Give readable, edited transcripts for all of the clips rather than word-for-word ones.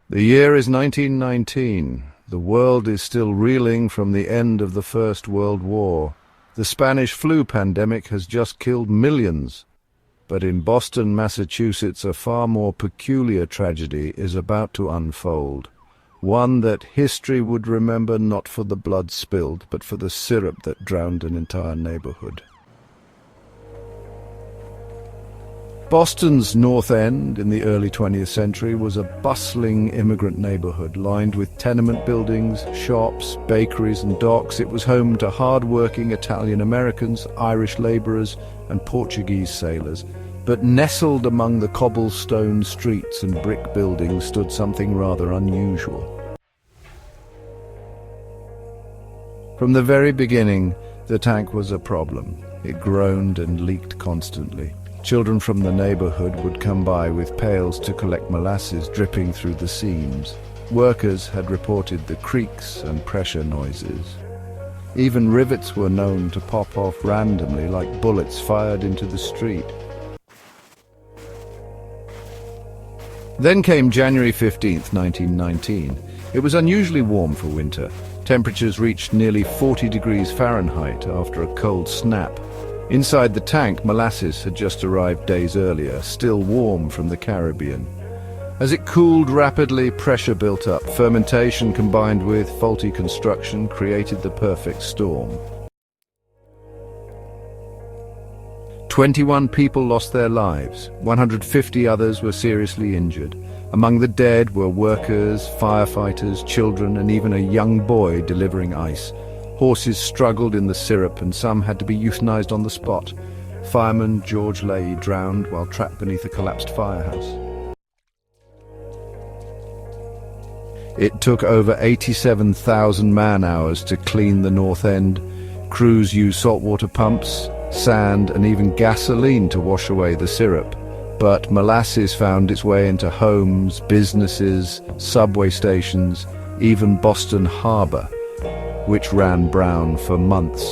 The year is 1919. The world is still reeling from the end of the First World War. The Spanish flu pandemic has just killed millions. But in Boston, Massachusetts, a far more peculiar tragedy is about to unfold. One that history would remember not for the blood spilled, but for the syrup that drowned an entire neighborhood. Boston's North End in the early 20th century was a bustling immigrant neighborhood lined with tenement buildings, shops, bakeries and docks. It was home to hard-working Italian Americans, Irish laborers and Portuguese sailors. But nestled among the cobblestone streets and brick buildings stood something rather unusual. From the very beginning, the tank was a problem. It groaned and leaked constantly. Children from the neighborhood would come by with pails to collect molasses dripping through the seams. Workers had reported the creaks and pressure noises. Even rivets were known to pop off randomly like bullets fired into the street. Then came January 15th, 1919. It was unusually warm for winter. Temperatures reached nearly 40 degrees Fahrenheit after a cold snap. Inside the tank, molasses had just arrived days earlier, still warm from the Caribbean. As it cooled rapidly, pressure built up. Fermentation combined with faulty construction created the perfect storm. 21 people lost their lives. 150 others were seriously injured. Among the dead were workers, firefighters, children, and even a young boy delivering ice. Horses struggled in the syrup, and some had to be euthanized on the spot. Fireman George Leahy drowned while trapped beneath a collapsed firehouse. It took over 87,000 man-hours to clean the North End. Crews used saltwater pumps, sand, and even gasoline to wash away the syrup. But molasses found its way into homes, businesses, subway stations, even Boston Harbor, which ran brown for months.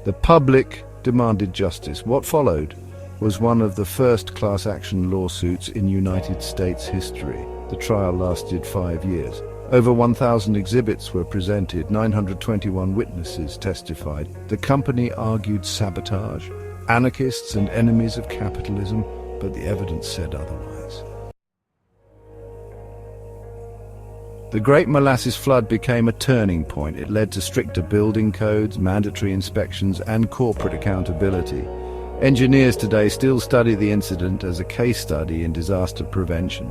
The public demanded justice. What followed was one of the first class action lawsuits in United States history. The trial lasted 5 years. Over 1,000 exhibits were presented, 921 witnesses testified. The company argued sabotage, anarchists and enemies of capitalism, but the evidence said otherwise. The Great Molasses Flood became a turning point. It led to stricter building codes, mandatory inspections, and corporate accountability. Engineers today still study the incident as a case study in disaster prevention.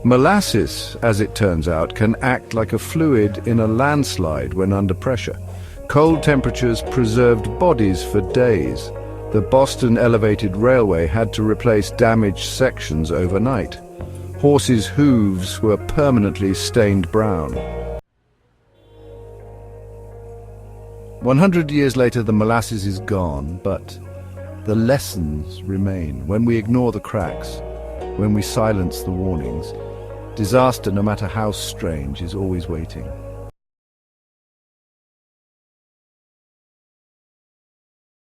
Molasses, as it turns out, can act like a fluid in a landslide when under pressure. Cold temperatures preserved bodies for days. The Boston Elevated Railway had to replace damaged sections overnight. Horses' hooves were permanently stained brown. 100 years later, the molasses is gone, but the lessons remain. When we ignore the cracks, when we silence the warnings, disaster, no matter how strange, is always waiting.